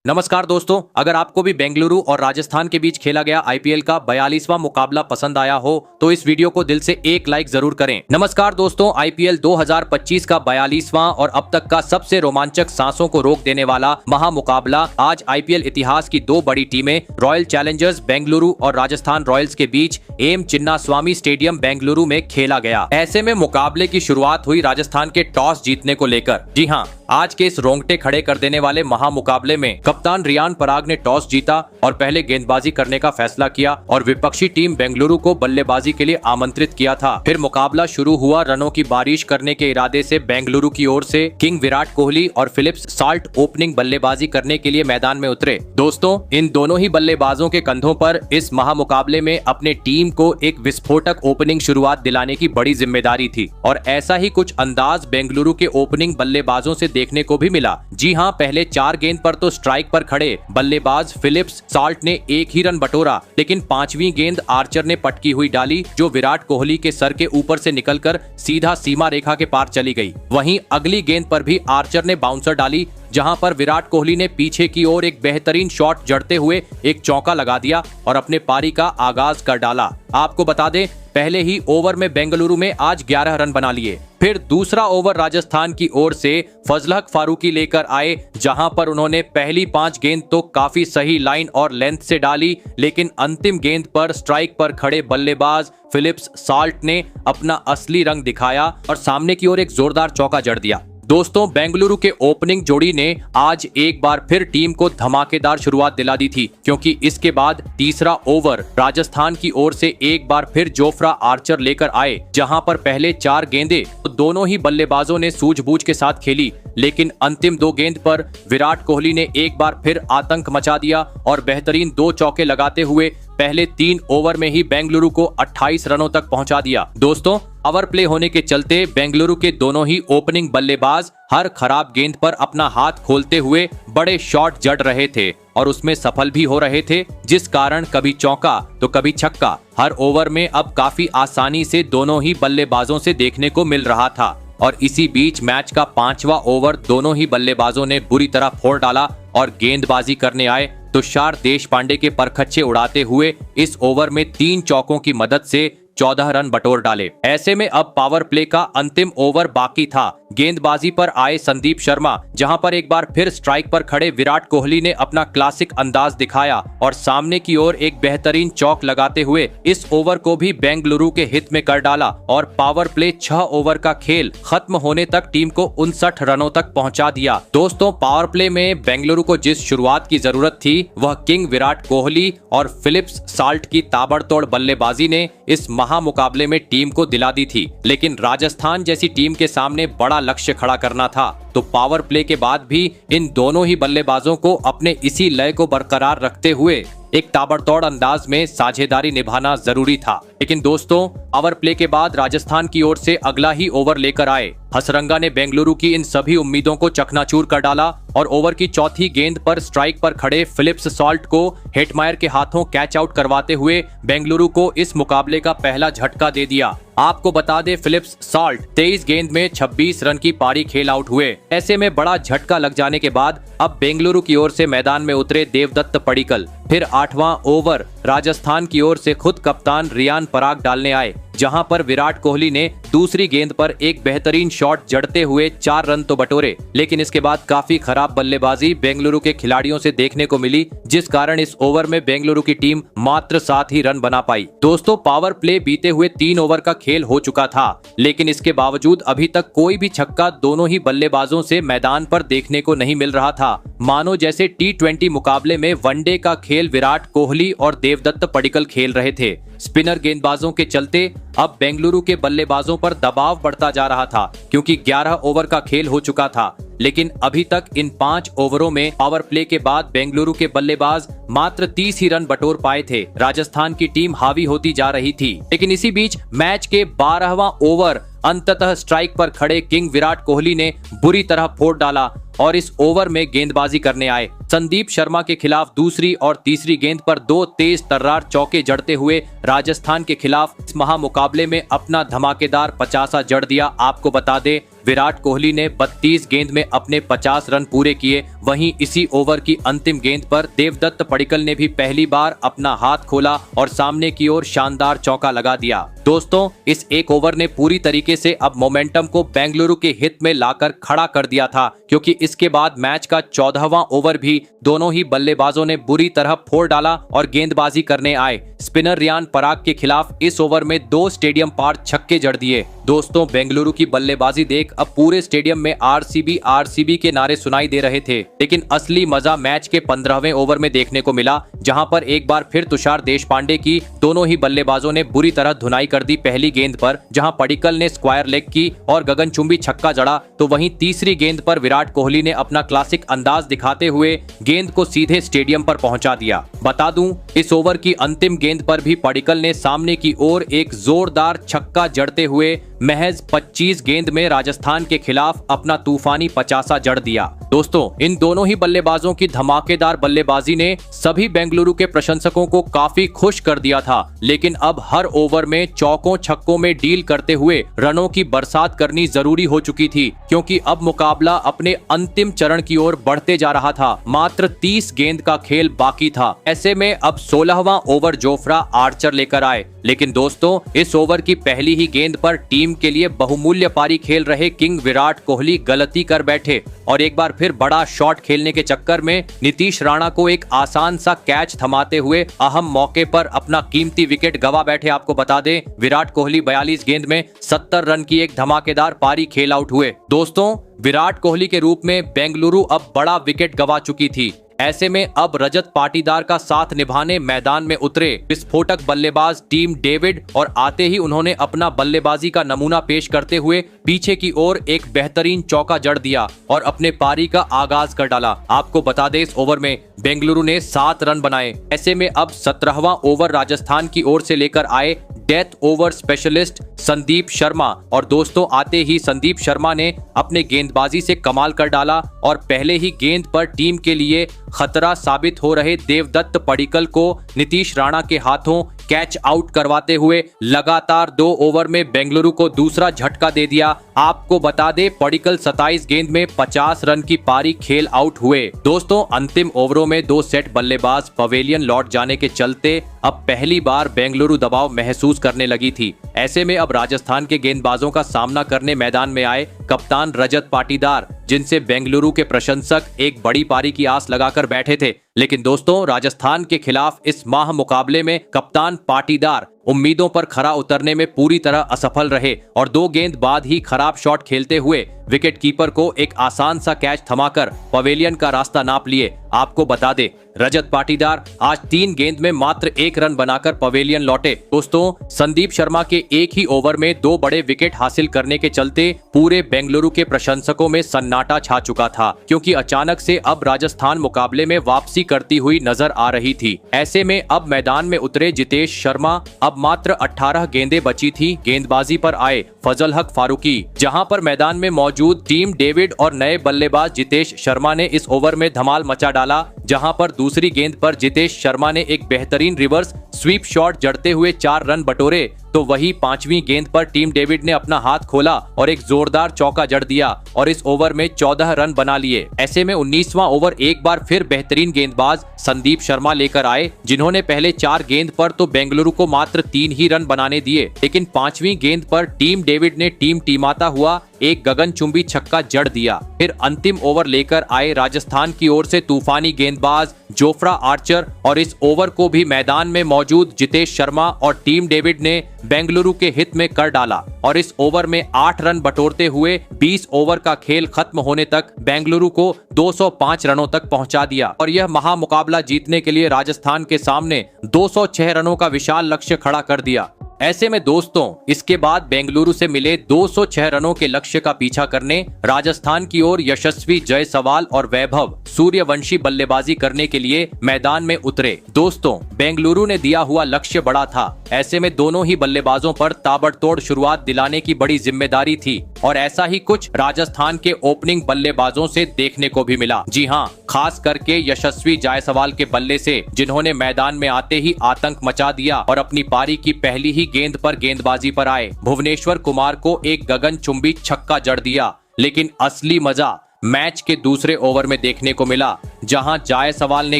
नमस्कार दोस्तों, अगर आपको भी बेंगलुरु और राजस्थान के बीच खेला गया आईपीएल का 42वां मुकाबला पसंद आया हो तो इस वीडियो को दिल से एक लाइक जरूर करें। नमस्कार दोस्तों, आईपीएल 2025 का 42वां और अब तक का सबसे रोमांचक, सांसों को रोक देने वाला महामुकाबला आज आईपीएल इतिहास की दो बड़ी टीमें रॉयल चैलेंजर्स बेंगलुरु और राजस्थान रॉयल्स के बीच एम चिन्नास्वामी स्टेडियम बेंगलुरु में खेला गया। ऐसे में मुकाबले की शुरुआत हुई राजस्थान के टॉस जीतने को लेकर। जी हाँ, आज के इस रोंगटे खड़े कर देने वाले महामुकाबले में कप्तान रियान पराग ने टॉस जीता और पहले गेंदबाजी करने का फैसला किया और विपक्षी टीम बेंगलुरु को बल्लेबाजी के लिए आमंत्रित किया था। फिर मुकाबला शुरू हुआ। रनों की बारिश करने के इरादे से बेंगलुरु की ओर से किंग विराट कोहली और फिलिप्स साल्ट ओपनिंग बल्लेबाजी करने के लिए मैदान में उतरे। दोस्तों, इन दोनों ही बल्लेबाजों के कंधों पर इस महामुकाबले में अपने टीम को एक विस्फोटक ओपनिंग शुरुआत दिलाने की बड़ी जिम्मेदारी थी और ऐसा ही कुछ अंदाज बेंगलुरु के ओपनिंग बल्लेबाजों से देखने को भी मिला। जी हां, पहले 4 गेंद पर तो स्ट्राइक पर खड़े बल्लेबाज फिलिप्स साल्ट ने एक ही रन बटोरा, लेकिन 5वीं गेंद आर्चर ने पटकी हुई डाली जो विराट कोहली के सर के ऊपर से निकलकर सीधा सीमा रेखा के पार चली गई। वहीं अगली गेंद पर भी आर्चर ने बाउंसर डाली, जहां पर विराट कोहली ने पीछे की ओर एक बेहतरीन शॉट जड़ते हुए एक चौका लगा दिया और अपने पारी का आगाज कर डाला। आपको बता दें, पहले ही ओवर में बेंगलुरु में आज 11 रन बना लिए। फिर दूसरा ओवर राजस्थान की ओर से फजल हक फारूकी लेकर आए, जहां पर उन्होंने पहली 5 गेंद तो काफी सही लाइन और लेंथ से डाली, लेकिन अंतिम गेंद पर स्ट्राइक पर खड़े बल्लेबाज फिलिप्स साल्ट ने अपना असली रंग दिखाया और सामने की ओर एक जोरदार चौका जड़ दिया। दोस्तों, बेंगलुरु के ओपनिंग जोड़ी ने आज एक बार फिर टीम को धमाकेदार शुरुआत दिला दी थी, क्योंकि इसके बाद तीसरा ओवर राजस्थान की ओर से एक बार फिर जोफ्रा आर्चर लेकर आए, जहां पर पहले 4 गेंदें तो दोनों ही बल्लेबाजों ने सूझबूझ के साथ खेली, लेकिन अंतिम 2 गेंद पर विराट कोहली ने एक बार फिर आतंक मचा दिया और बेहतरीन 2 चौके लगाते हुए पहले 3 ओवर में ही बेंगलुरु को 28 रनों तक पहुंचा दिया। दोस्तों, पावर प्ले होने के चलते बेंगलुरु के दोनों ही ओपनिंग बल्लेबाज हर खराब गेंद पर अपना हाथ खोलते हुए बड़े शॉट जड़ रहे थे और उसमें सफल भी हो रहे थे, जिस कारण कभी चौका तो कभी छक्का हर ओवर में अब काफी आसानी से दोनों ही बल्लेबाजों से देखने को मिल रहा था। और इसी बीच मैच का 5वां ओवर दोनों ही बल्लेबाजों ने बुरी तरह फोड़ डाला और गेंदबाजी करने आए तुषार देशपांडे के परखच्चे उड़ाते हुए इस ओवर में 3 चौकों की मदद से 14 रन बटोर डाले। ऐसे में अब पावर प्ले का अंतिम ओवर बाकी था। गेंदबाजी पर आए संदीप शर्मा, जहां पर एक बार फिर स्ट्राइक पर खड़े विराट कोहली ने अपना क्लासिक अंदाज दिखाया और सामने की ओर एक बेहतरीन चौक लगाते हुए इस ओवर को भी बेंगलुरु के हित में कर डाला और पावर प्ले 6 ओवर का खेल खत्म होने तक टीम को 59 रनों तक पहुंचा दिया। दोस्तों, पावर प्ले में बेंगलुरु को जिस शुरुआत की जरूरत थी वह किंग विराट कोहली और फिलिप्स साल्ट की ताबड़तोड़ बल्लेबाजी ने इस महामुकाबले में टीम को दिला दी थी, लेकिन राजस्थान जैसी टीम के सामने बड़ा लक्ष्य खड़ा करना था, तो पावर प्ले के बाद भी इन दोनों ही बल्लेबाजों को अपने इसी लय को बरकरार रखते हुए एक ताबड़तोड़ अंदाज में साझेदारी निभाना जरूरी था। लेकिन दोस्तों, पावर प्ले के बाद राजस्थान की ओर से अगला ही ओवर लेकर आए हसरंगा ने बेंगलुरु की इन सभी उम्मीदों को चकनाचूर कर डाला और ओवर की चौथी गेंद पर स्ट्राइक पर खड़े फिलिप्स साल्ट को हेटमायर के हाथों कैच आउट करवाते हुए बेंगलुरु को इस मुकाबले का पहला झटका दे दिया। आपको बता दे, फिलिप्स साल्ट 23 गेंद में 26 रन की पारी खेल आउट हुए। ऐसे में बड़ा झटका लग जाने के बाद अब बेंगलुरु की ओर से मैदान में उतरे देवदत्त पडिक्कल। फिर 8वां ओवर राजस्थान की ओर से खुद कप्तान रियान पराग डालने आए, जहां पर विराट कोहली ने दूसरी गेंद पर एक बेहतरीन शॉट जड़ते हुए 4 रन तो बटोरे, लेकिन इसके बाद काफी खराब बल्लेबाजी बेंगलुरु के खिलाड़ियों से देखने को मिली, जिस कारण इस ओवर में बेंगलुरु की टीम मात्र 7 ही रन बना पाई। दोस्तों, पावर प्ले बीते हुए 3 ओवर का खेल हो चुका था, लेकिन इसके बावजूद अभी तक कोई भी छक्का दोनों ही बल्लेबाजों से मैदान पर देखने को नहीं मिल रहा था। मानो जैसे T20 मुकाबले में वनडे का खेल विराट कोहली और देवदत्त पडिक्कल खेल रहे थे। स्पिनर गेंदबाजों के चलते अब बेंगलुरु के बल्लेबाजों पर दबाव बढ़ता जा रहा था, क्योंकि 11 ओवर का खेल हो चुका था, लेकिन अभी तक इन 5 ओवरों में पावर प्ले के बाद बेंगलुरु के बल्लेबाज मात्र 30 ही रन बटोर पाए थे। राजस्थान की टीम हावी होती जा रही थी, लेकिन इसी बीच मैच के 12वां ओवर अंततः स्ट्राइक पर खड़े किंग विराट कोहली ने बुरी तरह फोड़ डाला और इस ओवर में गेंदबाजी करने आए संदीप शर्मा के खिलाफ दूसरी और तीसरी गेंद पर 2 तेज तर्रार चौके जड़ते हुए राजस्थान के खिलाफ इस महामुकाबले में अपना धमाकेदार 50 जड़ दिया। आपको बता दें, विराट कोहली ने 32 गेंद में अपने 50 रन पूरे किए। वहीं इसी ओवर की अंतिम गेंद पर देवदत्त पडिक्कल ने भी पहली बार अपना हाथ खोला और सामने की ओर शानदार चौका लगा दिया। दोस्तों, इस एक ओवर ने पूरी तरीके से अब मोमेंटम को बेंगलुरु के हित में लाकर खड़ा कर दिया था, क्योंकि इसके बाद मैच का 14वां ओवर भी दोनों ही बल्लेबाजों ने बुरी तरह फोड़ डाला और गेंदबाजी करने आए। स्पिनर रियान पराग के खिलाफ इस ओवर में 2 स्टेडियम पार छक्के जड़ दिए। दोस्तों, बेंगलुरु की बल्लेबाजी देख अब पूरे स्टेडियम में आरसीबी के नारे सुनाई दे रहे थे, लेकिन असली मजा मैच के 15वें ओवर में देखने को मिला, जहां पर एक बार फिर तुषार देशपांडे की दोनों ही बल्लेबाजों ने बुरी तरह धुनाई कर दी। पहली गेंद पर जहां पडिक्कल ने स्क्वायर लेग की और गगनचुंबी छक्का जड़ा, तो वहीं तीसरी गेंद पर विराट कोहली ने अपना क्लासिक अंदाज दिखाते हुए गेंद को सीधे स्टेडियम पर पहुंचा दिया। बता दूं, इस ओवर की अंतिम गेंद पर भी पडिक्कल ने सामने की ओर एक जोरदार छक्का जड़ते हुए महज 25 गेंद में राजस्थान के खिलाफ अपना तूफानी 50 जड़ दिया। दोस्तों, इन दोनों ही बल्लेबाजों की धमाकेदार बल्लेबाजी ने सभी बेंगलुरु के प्रशंसकों को काफी खुश कर दिया था, लेकिन अब हर ओवर में चौकों छक्कों में डील करते हुए रनों की बरसात करनी जरूरी हो चुकी थी, क्योंकि अब मुकाबला अपने अंतिम चरण की ओर बढ़ते जा रहा था। मात्र 30 गेंद का खेल बाकी था। ऐसे में अब 16वां ओवर जोफ्रा आर्चर लेकर आए, लेकिन दोस्तों, इस ओवर की पहली ही गेंद पर टीम के लिए बहुमूल्य पारी खेल रहे किंग विराट कोहली गलती कर बैठे और एक बार फिर बड़ा शॉट खेलने के चक्कर में नीतीश राणा को एक आसान सा कैच थमाते हुए अहम मौके पर अपना कीमती विकेट गवा बैठे। आपको बता दें, विराट कोहली 42 गेंद में 70 रन की एक धमाकेदार पारी खेल आउट हुए। दोस्तों, विराट कोहली के रूप में बेंगलुरु अब बड़ा विकेट गवा चुकी थी। ऐसे में अब रजत पाटीदार का साथ निभाने मैदान में उतरे विस्फोटक बल्लेबाज टीम डेविड, और आते ही उन्होंने अपना बल्लेबाजी का नमूना पेश करते हुए पीछे की ओर एक बेहतरीन चौका जड़ दिया और अपने पारी का आगाज कर डाला। आपको बता दें, इस ओवर में बेंगलुरु ने 7 रन बनाए। ऐसे में अब 17वां ओवर राजस्थान की ओर से लेकर आए death over specialist Sandeep Sharma, और दोस्तों, आते ही संदीप शर्मा ने अपने गेंदबाजी से कमाल कर डाला और पहले ही गेंद पर टीम के लिए खतरा साबित हो रहे देवदत्त पडिक्कल को नीतीश राणा के हाथों कैच आउट करवाते हुए लगातार 2 ओवर में बेंगलुरु को दूसरा झटका दे दिया। आपको बता दे, पडिक्कल 27 गेंद में 50 रन की पारी खेल आउट हुए। दोस्तों, अंतिम ओवरों में 2 सेट बल्लेबाज पवेलियन लौट जाने के चलते अब पहली बार बेंगलुरु दबाव महसूस करने लगी थी। ऐसे में अब राजस्थान के गेंदबाजों का सामना करने मैदान में आए कप्तान रजत पाटीदार, जिनसे बेंगलुरु के प्रशंसक एक बड़ी पारी की आस लगाकर बैठे थे। लेकिन दोस्तों, राजस्थान के खिलाफ इस माह मुकाबले में कप्तान पाटीदार उम्मीदों पर खरा उतरने में पूरी तरह असफल रहे और 2 गेंद बाद ही खराब शॉट खेलते हुए विकेट कीपर को एक आसान सा कैच थमाकर पवेलियन का रास्ता नाप लिए। आपको बता दे, रजत पाटीदार आज 3 गेंद में मात्र 1 रन बनाकर पवेलियन लौटे। दोस्तों, संदीप शर्मा के एक ही ओवर में 2 बड़े विकेट हासिल करने के चलते पूरे बेंगलुरु के प्रशंसकों में सन्नाटा छा चुका था, क्योंकि अचानक से अब राजस्थान मुकाबले में वापसी करती हुई नजर आ रही थी। ऐसे में अब मैदान में उतरे जितेश शर्मा। अब मात्र 18 गेंदें बची थी। गेंदबाजी पर आए फजल हक फारूकी, जहां पर मैदान में मौजूद टीम डेविड और नए बल्लेबाज जितेश शर्मा ने इस ओवर में धमाल मचा डाला, जहां पर दूसरी गेंद पर जितेश शर्मा ने एक बेहतरीन रिवर्स स्वीप शॉट जड़ते हुए 4 रन बटोरे, तो वही 5वीं गेंद पर टीम डेविड ने अपना हाथ खोला और एक जोरदार चौका जड़ दिया और इस ओवर में 14 रन बना लिए। ऐसे में 19वां ओवर एक बार फिर बेहतरीन गेंदबाज संदीप शर्मा लेकर आए, जिन्होंने पहले 4 गेंद पर तो बेंगलुरु को मात्र 3 ही रन बनाने दिए, लेकिन 5वीं गेंद पर टीम डेविड ने टीमाता हुआ एक गगनचुंबी छक्का जड़ दिया। फिर अंतिम ओवर लेकर आए राजस्थान की ओर से तूफानी गेंदबाज जोफ्रा आर्चर, और इस ओवर को भी मैदान में मौजूद जितेश शर्मा और टीम डेविड ने बेंगलुरु के हित में कर डाला और इस ओवर में 8 रन बटोरते हुए 20 ओवर का खेल खत्म होने तक बेंगलुरु को 205 रनों तक पहुंचा दिया और यह महामुकाबला जीतने के लिए राजस्थान के सामने 206 रनों का विशाल लक्ष्य खड़ा कर दिया। ऐसे में दोस्तों, इसके बाद बेंगलुरु से मिले 206 रनों के लक्ष्य का पीछा करने राजस्थान की ओर यशस्वी जायसवाल और वैभव सूर्यवंशी बल्लेबाजी करने के लिए मैदान में उतरे। दोस्तों, बेंगलुरु ने दिया हुआ लक्ष्य बड़ा था, ऐसे में दोनों ही बल्लेबाजों पर ताबड़तोड़ शुरुआत दिलाने की बड़ी जिम्मेदारी थी और ऐसा ही कुछ राजस्थान के ओपनिंग बल्लेबाजों से देखने को भी मिला। जी हां, खास करके यशस्वी जायसवाल के बल्ले से, जिन्होंने मैदान में आते ही आतंक मचा दिया और अपनी पारी की पहली ही गेंद पर गेंदबाजी पर आए भुवनेश्वर कुमार को एक गगनचुंबी छक्का जड़ दिया। लेकिन असली मजा मैच के दूसरे ओवर में देखने को मिला, जहां जायसवाल ने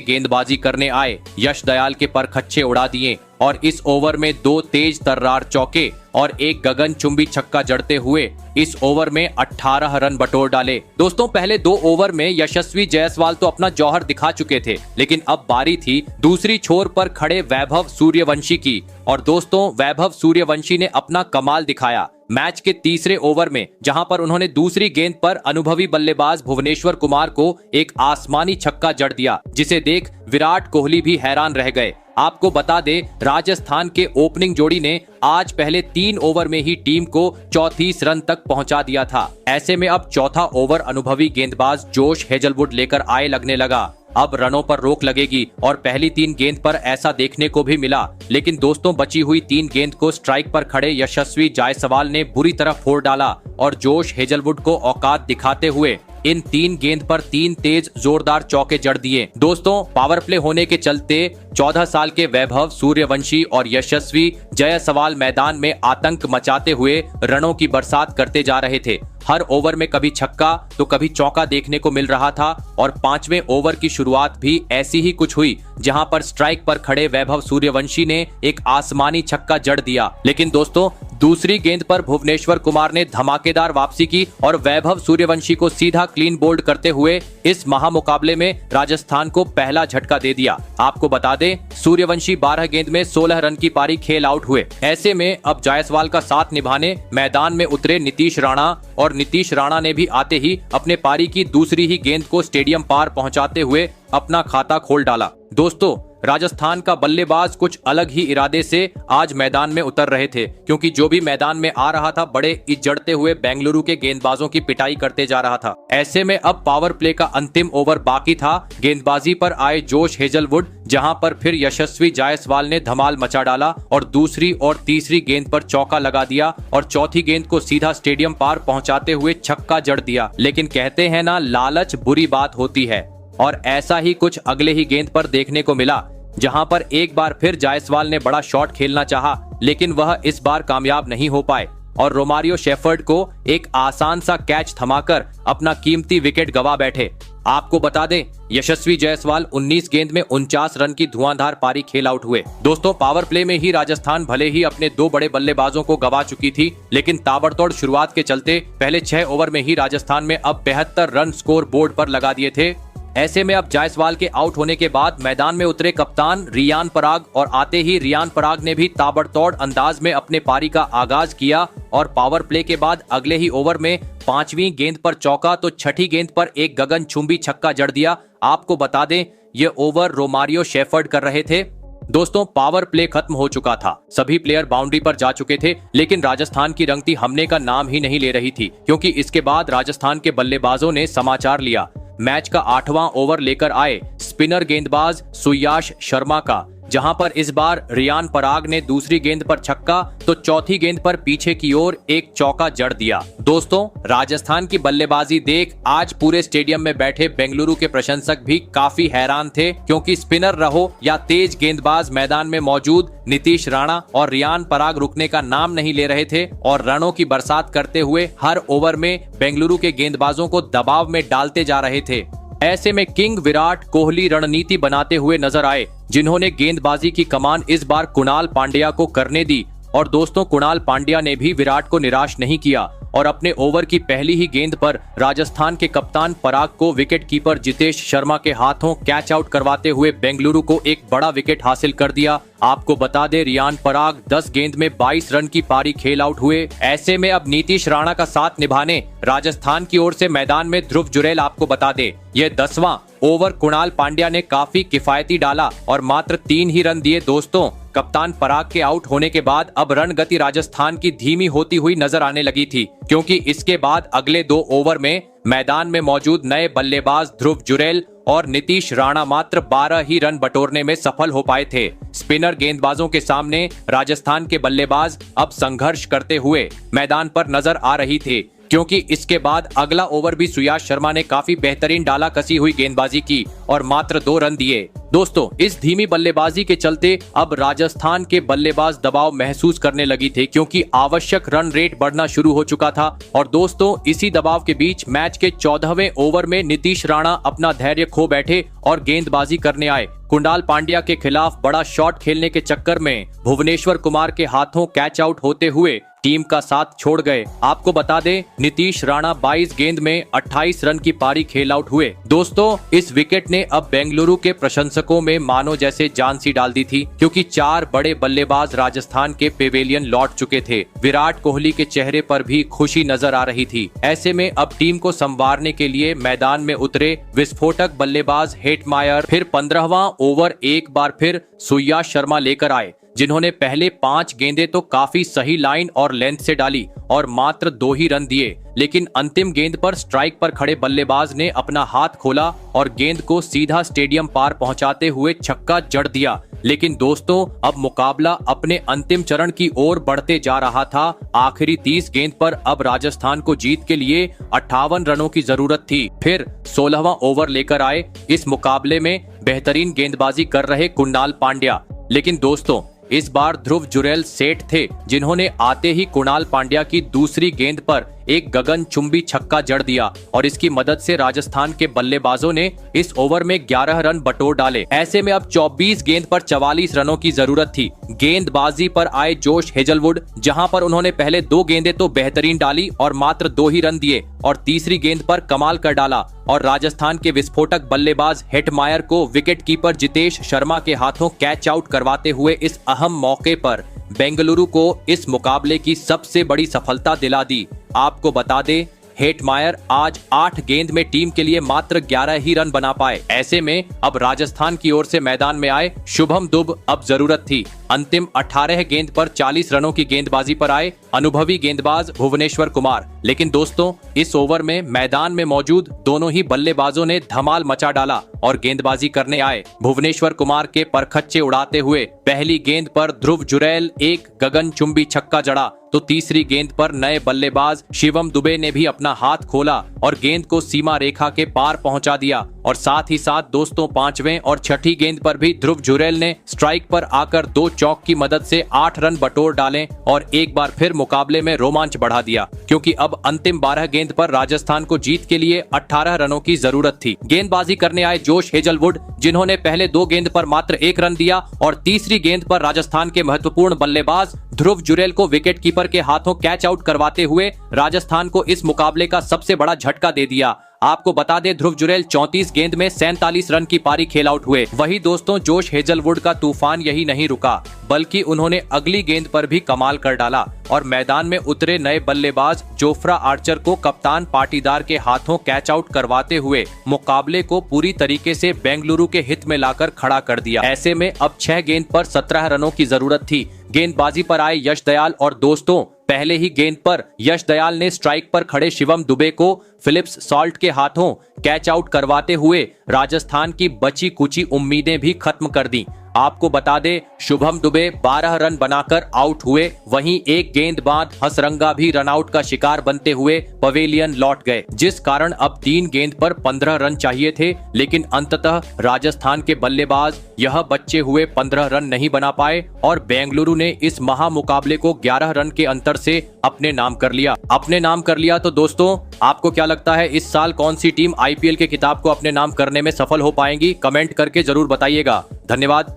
गेंदबाजी करने आए यश दयाल के परखच्चे उड़ा दिए और इस ओवर में 2 तेज तर्रार चौके और एक गगनचुंबी छक्का जड़ते हुए इस ओवर में 18 रन बटोर डाले। दोस्तों, पहले 2 ओवर में यशस्वी जायसवाल तो अपना जौहर दिखा चुके थे, लेकिन अब बारी थी दूसरी छोर पर खड़े वैभव सूर्यवंशी की। और दोस्तों, वैभव सूर्यवंशी ने अपना कमाल दिखाया मैच के तीसरे ओवर में, जहां पर उन्होंने दूसरी गेंद पर अनुभवी बल्लेबाज भुवनेश्वर कुमार को एक आसमानी छक्का जड़ दिया, जिसे देख विराट कोहली भी हैरान रह गए। आपको बता दे, राजस्थान के ओपनिंग जोड़ी ने आज पहले 3 ओवर में ही टीम को 34 रन तक पहुंचा दिया था। ऐसे में अब चौथा ओवर अनुभवी गेंदबाज जोश हेजलवुड लेकर आए लगने लगा। अब रनों पर रोक लगेगी और पहली 3 गेंद पर ऐसा देखने को भी मिला। लेकिन दोस्तों, बची हुई 3 गेंद को स्ट्राइक पर खड़े यशस्वी जायसवाल ने बुरी तरह फोड़ डाला और जोश हेजलवुड को औकात दिखाते हुए इन 3 गेंद पर 3 तेज जोरदार चौके जड़ दिए। दोस्तों, पावर प्ले होने के चलते 14 साल के वैभव सूर्यवंशी और यशस्वी जायसवाल मैदान में आतंक मचाते हुए रनों की बरसात करते जा रहे थे। हर ओवर में कभी छक्का तो कभी चौका देखने को मिल रहा था और 5वें ओवर की शुरुआत भी ऐसी ही कुछ हुई, जहां पर स्ट्राइक पर खड़े वैभव सूर्यवंशी ने एक आसमानी छक्का जड़ दिया। लेकिन दोस्तों, दूसरी गेंद पर भुवनेश्वर कुमार ने धमाकेदार वापसी की और वैभव सूर्यवंशी को सीधा क्लीन बोल्ड करते हुए इस महामुकाबले में राजस्थान को पहला झटका दे दिया। आपको बता दें, सूर्यवंशी 12 गेंद में 16 रन की पारी खेल आउट हुए। ऐसे में अब जायसवाल का साथ निभाने मैदान में उतरे नीतीश राणा, और नीतीश राणा ने भी आते ही अपने पारी की दूसरी ही गेंद को स्टेडियम पार पहुंचाते हुए अपना खाता खोल डाला। दोस्तों, राजस्थान का बल्लेबाज कुछ अलग ही इरादे से आज मैदान में उतर रहे थे, क्योंकि जो भी मैदान में आ रहा था बड़े इजड़ते हुए बेंगलुरु के गेंदबाजों की पिटाई करते जा रहा था। ऐसे में अब पावर प्ले का अंतिम ओवर बाकी था। गेंदबाजी पर आए जोश हेजलवुड, जहां पर फिर यशस्वी जायसवाल ने धमाल मचा डाला और दूसरी और तीसरी गेंद पर चौका लगा दिया और चौथी गेंद को सीधा स्टेडियम पार पहुंचाते हुए छक्का जड़ दिया। लेकिन कहते हैं ना, लालच बुरी बात होती है, और ऐसा ही कुछ अगले ही गेंद पर देखने को मिला, जहां पर एक बार फिर जायसवाल ने बड़ा शॉट खेलना चाहा, लेकिन वह इस बार कामयाब नहीं हो पाए और रोमारियो शेफर्ड को एक आसान सा कैच थमाकर अपना कीमती विकेट गवा बैठे। आपको बता दें, यशस्वी जायसवाल 19 गेंद में 49 रन की धुआंधार पारी खेल आउट हुए। दोस्तों, पावर प्ले में ही राजस्थान भले ही अपने 2 बड़े बल्लेबाजों को गवा चुकी थी, लेकिन ताबड़तोड़ शुरुआत के चलते पहले 6 ओवर में ही राजस्थान में अब 72 रन स्कोर बोर्ड पर लगा दिए थे। ऐसे में अब जायसवाल के आउट होने के बाद मैदान में उतरे कप्तान रियान पराग, और आते ही रियान पराग ने भी ताबड़तोड़ अंदाज में अपने पारी का आगाज किया और पावर प्ले के बाद अगले ही ओवर में 5वीं गेंद पर चौका तो 6ठी गेंद पर एक गगनचुंबी छक्का जड़ दिया। आपको बता दें, ये ओवर रोमारियो शेफर्ड कर रहे थे। दोस्तों, पावर प्ले खत्म हो चुका था, सभी प्लेयर बाउंड्री पर जा चुके थे, लेकिन राजस्थान की रंगती हमने का नाम ही नहीं ले रही थी, क्योंकि इसके बाद राजस्थान के बल्लेबाजों ने समाचार लिया। मैच का 8वां ओवर लेकर आए स्पिनर गेंदबाज सुयाश शर्मा का, जहां पर इस बार रियान पराग ने दूसरी गेंद पर छक्का तो चौथी गेंद पर पीछे की ओर एक चौका जड़ दिया। दोस्तों, राजस्थान की बल्लेबाजी देख आज पूरे स्टेडियम में बैठे बेंगलुरु के प्रशंसक भी काफी हैरान थे, क्योंकि स्पिनर रहो या तेज गेंदबाज मैदान में मौजूद नीतीश राणा और रियान पराग रुकने का नाम नहीं ले रहे थे और रनों की बरसात करते हुए हर ओवर में बेंगलुरु के गेंदबाजों को दबाव में डालते जा रहे थे। ऐसे में किंग विराट कोहली रणनीति बनाते हुए नजर आए, जिन्होंने गेंदबाजी की कमान इस बार कुणाल पांड्या को करने दी। और दोस्तों, कुणाल पांड्या ने भी विराट को निराश नहीं किया और अपने ओवर की पहली ही गेंद पर राजस्थान के कप्तान पराग को विकेट कीपर जितेश शर्मा के हाथों कैच आउट करवाते हुए बेंगलुरु को एक बड़ा विकेट हासिल कर दिया। आपको बता दे, रियान पराग 10 गेंद में 22 रन की पारी खेल आउट हुए। ऐसे में अब नीतीश राणा का साथ निभाने राजस्थान की ओर से मैदान में ध्रुव जुरैल। आपको बता दे, ये 10वां ओवर कुणाल पांड्या ने काफी किफायती डाला और मात्र 3 ही रन दिए। दोस्तों, कप्तान पराग के आउट होने के बाद अब रन गति राजस्थान की धीमी होती हुई नजर आने लगी थी, क्योंकि इसके बाद अगले 2 ओवर में मैदान में मौजूद नए बल्लेबाज ध्रुव जुरैल और नीतीश राणा मात्र 12 ही रन बटोरने में सफल हो पाए थे। स्पिनर गेंदबाजों के सामने राजस्थान के बल्लेबाज अब संघर्ष करते हुए मैदान पर नजर आ रही थे, क्योंकि इसके बाद अगला ओवर भी सुयाश शर्मा ने काफी बेहतरीन डाला कसी हुई गेंदबाजी की और मात्र 2 रन दिए। दोस्तों, इस धीमी बल्लेबाजी के चलते अब राजस्थान के बल्लेबाज दबाव महसूस करने लगी थे, क्योंकि आवश्यक रन रेट बढ़ना शुरू हो चुका था। और दोस्तों, इसी दबाव के बीच मैच के 14वें ओवर में नीतीश राणा अपना धैर्य खो बैठे और गेंदबाजी करने आए। कुणाल पांड्या के खिलाफ बड़ा शॉट खेलने के चक्कर में भुवनेश्वर कुमार के हाथों कैच आउट होते हुए टीम का साथ छोड़ गए। आपको बता दें, नीतीश राणा 22 गेंद में 28 रन की पारी खेल आउट हुए। दोस्तों, इस विकेट ने अब बेंगलुरु के प्रशंसकों में मानो जैसे जान सी डाल दी थी, क्योंकि 4 बड़े बल्लेबाज राजस्थान के पेवेलियन लौट चुके थे। विराट कोहली के चेहरे पर भी खुशी नजर आ रही थी। ऐसे में अब टीम को संवारने के लिए मैदान में उतरे विस्फोटक बल्लेबाज हेटमायर फिर 15वां ओवर एक बार फिर सुयाश शर्मा लेकर आए, जिन्होंने पहले 5 गेंदें तो काफी सही लाइन और लेंथ से डाली और मात्र 2 ही रन दिए। लेकिन अंतिम गेंद पर स्ट्राइक पर खड़े बल्लेबाज ने अपना हाथ खोला और गेंद को सीधा स्टेडियम पार पहुंचाते हुए छक्का जड़ दिया। लेकिन दोस्तों, अब मुकाबला अपने अंतिम चरण की ओर बढ़ते जा रहा था। आखिरी 30 गेंद पर अब राजस्थान को जीत के लिए 58 रनों की जरूरत थी। फिर 16वां ओवर लेकर आए इस मुकाबले में बेहतरीन गेंदबाजी कर रहे कुणाल पांड्या। लेकिन दोस्तों, इस बार ध्रुव जुरैल सेठ थे, जिन्होंने आते ही कुणाल पांड्या की दूसरी गेंद पर एक गगनचुंबी छक्का जड़ दिया और इसकी मदद से राजस्थान के बल्लेबाजों ने इस ओवर में 11 रन बटोर डाले। ऐसे में अब 24 गेंद पर 44 रनों की जरूरत थी। गेंदबाजी पर आए जोश हेजलवुड, जहां पर उन्होंने पहले 2 गेंदें तो बेहतरीन डाली और मात्र 2 ही रन दिए और तीसरी गेंद पर कमाल कर डाला और राजस्थान के विस्फोटक बल्लेबाज हेटमायर को विकेट कीपर जितेश शर्मा के हाथों कैच आउट करवाते हुए इस अहम मौके पर बेंगलुरु को इस मुकाबले की सबसे बड़ी सफलता दिला दी। आपको बता दें, हेटमायर आज 8 गेंद में टीम के लिए मात्र 11 ही रन बना पाए। ऐसे में अब राजस्थान की ओर से मैदान में आए शुभम दुब अब जरूरत थी। अंतिम 18 गेंद पर 40 रनों की गेंदबाजी पर आए अनुभवी गेंदबाज भुवनेश्वर कुमार। लेकिन दोस्तों, इस ओवर में मैदान में मौजूद दोनों ही बल्लेबाजों ने धमाल मचा डाला और गेंदबाजी करने आए। भुवनेश्वर कुमार के परखच्चे उड़ाते हुए पहली गेंद पर ध्रुव जुरैल एक गगनचुंबी छक्का जड़ा, तो तीसरी गेंद पर नए बल्लेबाज शिवम दुबे ने भी अपना हाथ खोला और गेंद को सीमा रेखा के पार पहुंचा दिया। और साथ ही साथ दोस्तों, 5वें और 6ठी गेंद पर भी ध्रुव जुरैल ने स्ट्राइक पर आकर 2 चौक की मदद से 8 रन बटोर डाले और एक बार फिर मुकाबले में रोमांच बढ़ा दिया, क्योंकि अब अंतिम 12 गेंद पर राजस्थान को जीत के लिए 18 रनों की जरूरत थी। गेंदबाजी करने आए जोश हेजलवुड, जिन्होंने पहले 2 गेंद पर मात्र 1 रन दिया और तीसरी गेंद पर राजस्थान के महत्वपूर्ण बल्लेबाज ध्रुव जुरैल को विकेट कीपर के हाथों कैच आउट करवाते हुए राजस्थान को इस मुकाबले का सबसे बड़ा झटका दे दिया। आपको बता दें, ध्रुव जुरैल 34 गेंद में 47 रन की पारी खेल आउट हुए। वही दोस्तों, जोश हेजलवुड का तूफान यही नहीं रुका, बल्कि उन्होंने अगली गेंद पर भी कमाल कर डाला और मैदान में उतरे नए बल्लेबाज जोफ्रा आर्चर को कप्तान पाटीदार के हाथों कैच आउट करवाते हुए मुकाबले को पूरी तरीके से बेंगलुरु के हित में लाकर खड़ा कर दिया। ऐसे में अब 6 गेंद पर 17 रनों की जरूरत थी। गेंदबाजी पर आए यश दयाल और दोस्तों, पहले ही गेंद पर यश दयाल ने स्ट्राइक पर खड़े शिवम दुबे को फिलिप्स सॉल्ट के हाथों कैच आउट करवाते हुए राजस्थान की बची कुची उम्मीदें भी खत्म कर दी। आपको बता दे, शुभम दुबे 12 रन बनाकर आउट हुए। वहीं एक गेंद बाद हसरंगा भी रनआउट का शिकार बनते हुए पवेलियन लौट गए, जिस कारण अब 3 गेंद पर 15 रन चाहिए थे। लेकिन अंततः राजस्थान के बल्लेबाज यह बचे हुए 15 रन नहीं बना पाए और बेंगलुरु ने इस महामुकाबले को 11 रन के अंतर से अपने नाम कर लिया। तो दोस्तों, आपको क्या लगता है, इस साल कौन सी टीम आईपीएल के खिताब को अपने नाम करने में सफल हो पाएगी? कमेंट करके जरूर बताइएगा। धन्यवाद।